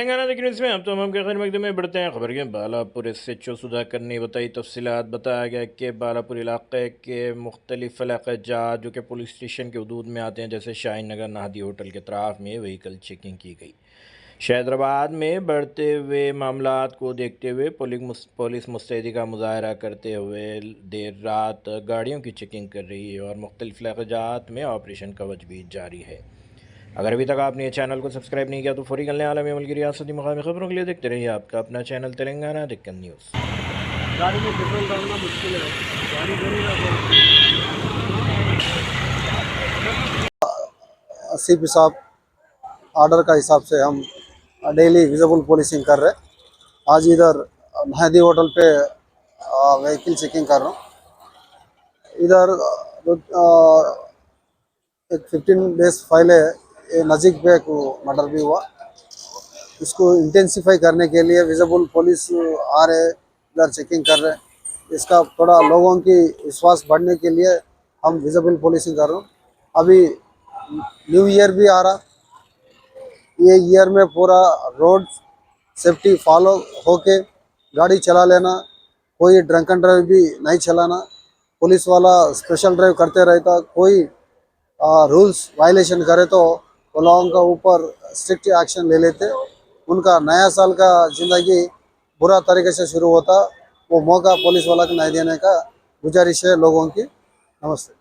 तेलंगाना के न्यूज़ में अब तमाम के खैर मकदमे में बढ़ते हैं खबर के बालापुर SHO सुधाकर ने बताई तफसीलात। बताया गया कि बालापुर इलाके के मुख्तलिफ इलाक़े जो कि पुलिस स्टेशन के हदूद में आते हैं, जैसे शाहीन नगर नाहदी होटल के अतराफ़ में व्हीकल चेकिंग की गई। हैदराबाद में बढ़ते हुए मामलात को देखते हुए पुलिस मुस्तैदी का मुजाहरा करते हुए देर रात गाड़ियों की चेकिंग कर रही है और मुख्तलिफ इलाक़ात में ऑपरेशन कवच भी जारी है। अगर अभी तक आपने चैनल को सब्सक्राइब नहीं किया तो फौरी कर लें। आलमी अमल की रियासती मकामी खबरों के लिए देखते रहिए आपका अपना चैनल तेलंगाना दिक्कत न्यूज़। गाड़ी में पेट्रोल डालना मुश्किल है। गाड़ी सीपी साहब ऑर्डर का हिसाब से हम डेली विजिबल पुलिसिंग कर रहे। आज इधर नहदी होटल पे व्हीकल चेकिंग कर रहा हूँ। इधर एक 15 डेज पहले नज़दीक पे एक मर्डर भी हुआ। इसको इंटेंसिफाई करने के लिए विजिबल पुलिस आ रहे, इधर चेकिंग कर रहे। इसका थोड़ा लोगों की विश्वास बढ़ने के लिए हम विजिबल पुलिसिंग कर रहे हूँ। अभी न्यू ईयर भी आ रहा, ये ईयर में पूरा रोड सेफ्टी फॉलो होके गाड़ी चला लेना, कोई ड्रंक एंड ड्राइव भी नहीं चलाना। पुलिस वाला स्पेशल ड्राइव करते रहता, कोई रूल्स वायलेशन करे तो वो लोगों का ऊपर स्ट्रिक्ट एक्शन ले लेते। उनका नया साल का ज़िंदगी बुरा तरीके से शुरू होता, वो मौका पुलिस वाला को नहीं देने का गुजारिश है लोगों की। नमस्ते।